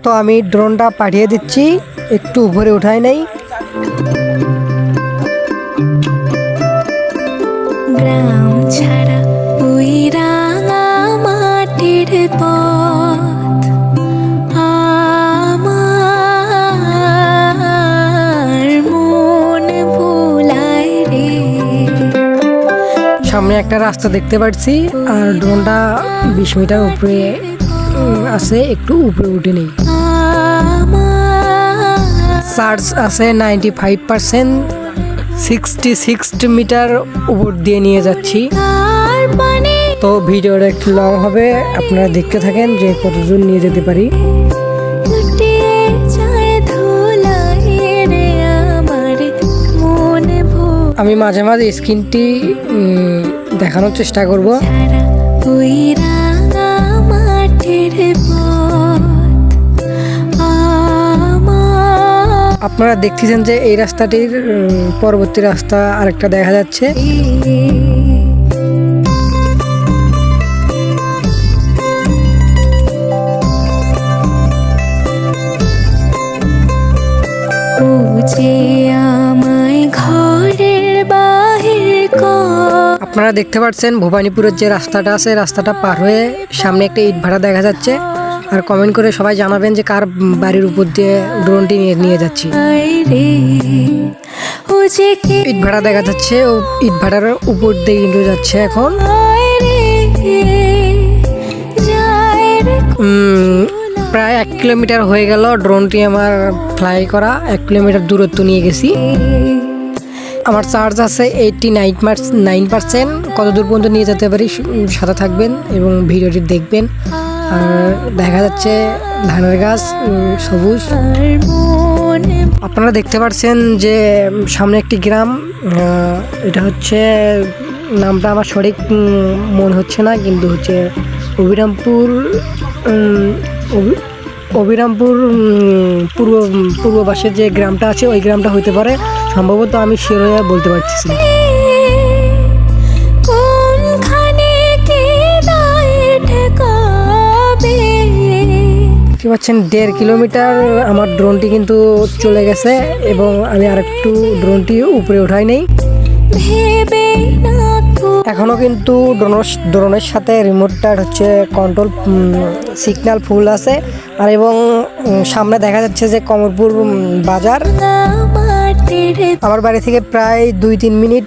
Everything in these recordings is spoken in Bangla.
তো আমি ড্রোনটা পাঠিয়ে দিচ্ছি, একটু উপরে উঠাই নাই। গ্রাম ছাড়া ওই রাঙা মাটির পথ আমার মন ভুলায় রে। সামনে একটা রাস্তা দেখতে পাচ্ছি আর ড্রোনটা 20 মিটার উপরে আছে, একটু উপরে উঠে নেই। চার্জ আছে 95%, 66 মিটার উপর দিয়ে নিয়ে যাচ্ছি। তো ভিডিওটা একটু লং হবে, আপনারা দেখতে থাকেন যে কতজন নিয়ে যেতে পারি। আমি মাঝে মাঝে স্ক্রিনটি দেখানোর চেষ্টা করব। আপনারা দেখতেছেন যে এই রাস্তাটির পরবর্তী রাস্তা আরেকটা দেখা যাচ্ছে। আপনারা দেখতে পাচ্ছেন ভবানীপুরের যে রাস্তাটা আছে, রাস্তাটা পার হয়ে সামনে একটা ইট ভাটা দেখা যাচ্ছে। আর কমেন্ট করে সবাই জানাবেন যে কার বাড়ির উপর দিয়ে ড্রোনটি নিয়ে যাচ্ছি। ইট ভাটা দেখা যাচ্ছে, ও ইট ভাটার উপর দিয়ে কিন্তু যাচ্ছে এখন। প্রায় 1 কিলোমিটার হয়ে গেল ড্রোনটি আমার ফ্লাই করা, 1 কিলোমিটার দূরত্ব নিয়ে গেছি। আমার চার্জ আছে 89%। কত দূর পর্যন্ত নিয়ে যেতে পারি সাথে থাকবেন এবং ভিডিওটি দেখবেন। আর দেখা যাচ্ছে ধানের গাছ সবুজ। আপনারা দেখতে পাচ্ছেন যে সামনে একটি গ্রাম, এটা হচ্ছে নামটা আমার সঠিক মনে হচ্ছে না, কিন্তু হচ্ছে অবিরামপুর পূর্ব পাশের যে গ্রামটা আছে ওই গ্রামটা হইতে পারে সম্ভবত, আমি শিওর হয়ে বলতে পারছি না। দেখতে পাচ্ছেন 1.5 কিলোমিটার আমার ড্রোনটি কিন্তু চলে গেছে এবং আমি আরেকটু ড্রোনটি উপরে উঠাই নেই। এখনো কিন্তু ড্রোনের সাথে রিমোটটার হচ্ছে কন্ট্রোল সিগন্যাল ফুল আছে। আর এবং সামনে দেখা যাচ্ছে যে কমরপুর বাজার। আমার বাড়ি থেকে প্রায় 2-3 মিনিট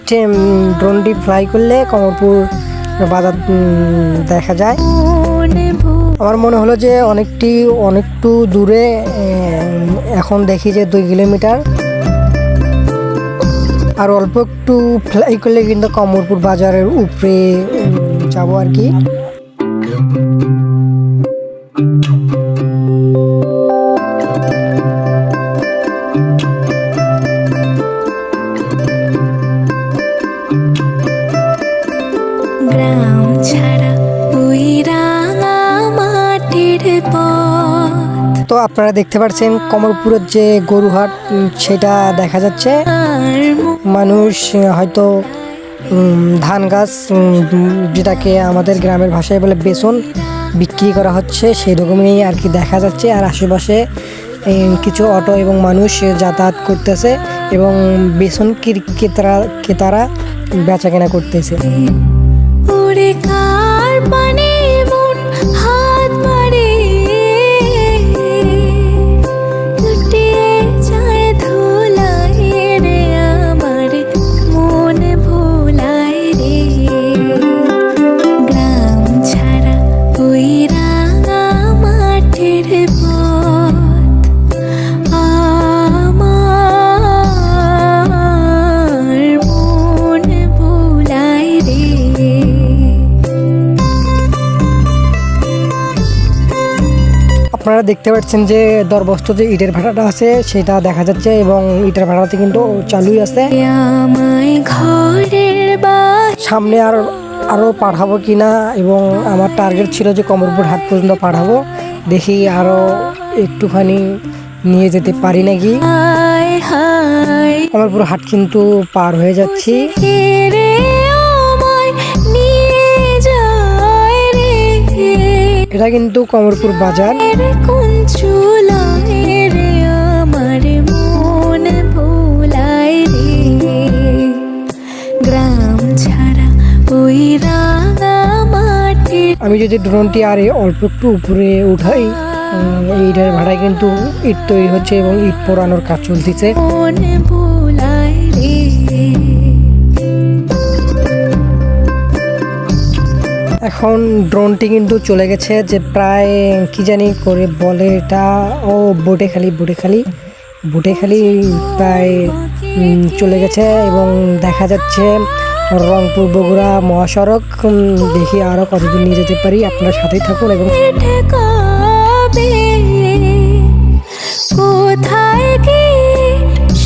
ড্রোনটি ফ্লাই করলে কমরপুর বাজার দেখা যায়। আমার মনে হলো যে অনেকটু দূরে, এখন দেখি যে 2 কিলোমিটার। আর অল্প একটু ফ্লাই করলে কিন্তু কমরপুর বাজারের উপরে যাব আর কি। গ্রাম ছাড়া ওই রাঙা মাটির পথ। তো আপনারা দেখতে পাচ্ছেন কমরপুরের যে গরুহাট সেটা দেখা যাচ্ছে। মানুষ হয়তো ধান গাছ, যেটাকে আমাদের গ্রামের ভাষায় বলে বেসন, বিক্রি করা হচ্ছে সেই রকমই আর কি দেখা যাচ্ছে। আর আশেপাশে কিছু অটো এবং মানুষ যাতায়াত করতেছে এবং বেসন ক্রেতারা বেচা কেনা করতেছে। আপনারা দেখতে পাচ্ছেন যে দরবস্ত যে ইটের ভাড়াটা আছে সেটা দেখা যাচ্ছে এবং ইটের ভাড়াতে কিন্তু চালুই আছে। সামনে আরও পাঠাবো কিনা এবং আমার টার্গেট ছিল যে কমরপুর হাট পর্যন্ত পাঠাবো, দেখি আরও একটুখানি নিয়ে যেতে পারি নাকি। কমরপুর হাট কিন্তু পার হয়ে যাচ্ছি। এটা কিন্তু কমরপুর বাজার। আমি যদি ড্রোনটি আর অল্প একটু উপরে উঠাই, এইটার ভাড়ায় কিন্তু ইট তৈরি হচ্ছে এবং ইট পোড়ানোর কাজ চলতেছে। মন ভুলায় রে। এখন ড্রোনটি কিন্তু চলে গেছে, যে প্রায় কি জানি করে বলে এটা, ও বোটেখালি প্রায় চলে গেছে এবং দেখা যাচ্ছে রংপুর বগুড়া মহাসড়ক। দেখি আরও কতদূর নিয়ে যেতে পারি, আপনার সাথেই থাকুন। এবং কবে কোথায় কি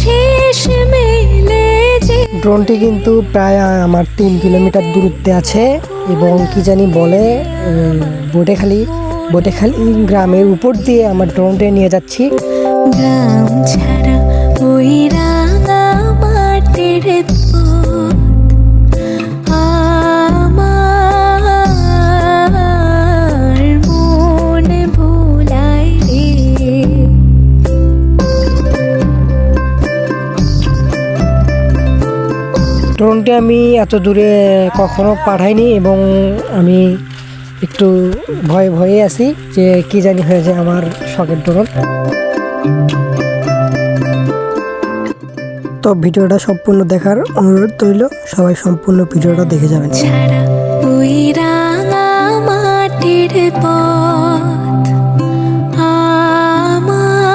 শেষ মেলে যে ড্রোনটি কিন্তু প্রায় আমার 3 কিলোমিটার দূরত্বে আছে এবং কি জানি বলে বোটেখালি গ্রামের উপর দিয়ে আমার ড্রোনটি নিয়ে যাচ্ছি। গ্রাম ছাড়া ওই রাঙা মাটির পথ আমার মন ভুলায় রে। ড্রোনটি আমি এত দূরে কখনো পাঠাইনি এবং আমি একটু ভয়ে আছি যে কি জানি হয়ে যায় আমার শখের ড্রোন। তো ভিডিওটা সম্পূর্ণ দেখার অনুরোধ রইল, সবাই সম্পূর্ণ ভিডিওটা দেখে যাবেন। ছাড়া ওই রাঙা মাটির পথ আমার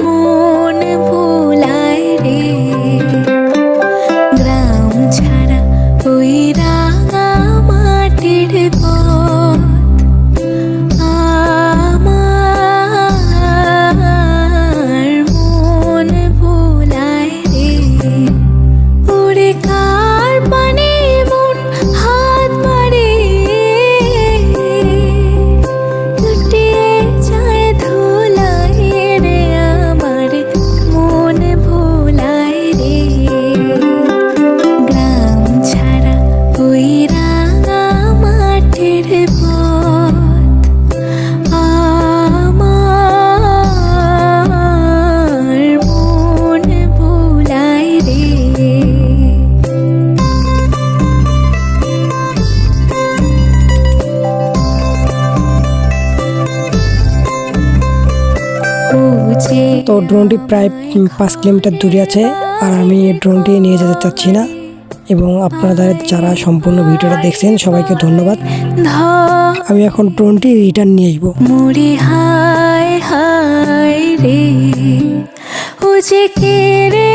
মন ভুলায় রে। গ্রাম ছাড়া ওই রাঙা মাটির পথ আমার মন ভুলায় রে। ওরে কার পানে মন হাত মারে, লুটিয়ে যায় ধুলায় রে আমার মন ভুলায় রে। গ্রাম ছাড়া ওই রাঙা মাটির পথ আমার মন ভুলায় রে। তো ড্রোনটি প্রায় 5 কিলোমিটার দূরে আছে আর আমি ড্রোনটি নিয়ে যেতে চাচ্ছি না। এবং আপনারা যারা সম্পূর্ণ ভিডিওটা দেখছেন সবাইকে ধন্যবাদ। আমি এখন ড্রোনটি রিটার্ন নিয়ে আসবো। মুড়ি হায় হায় রে, ও যে কে রে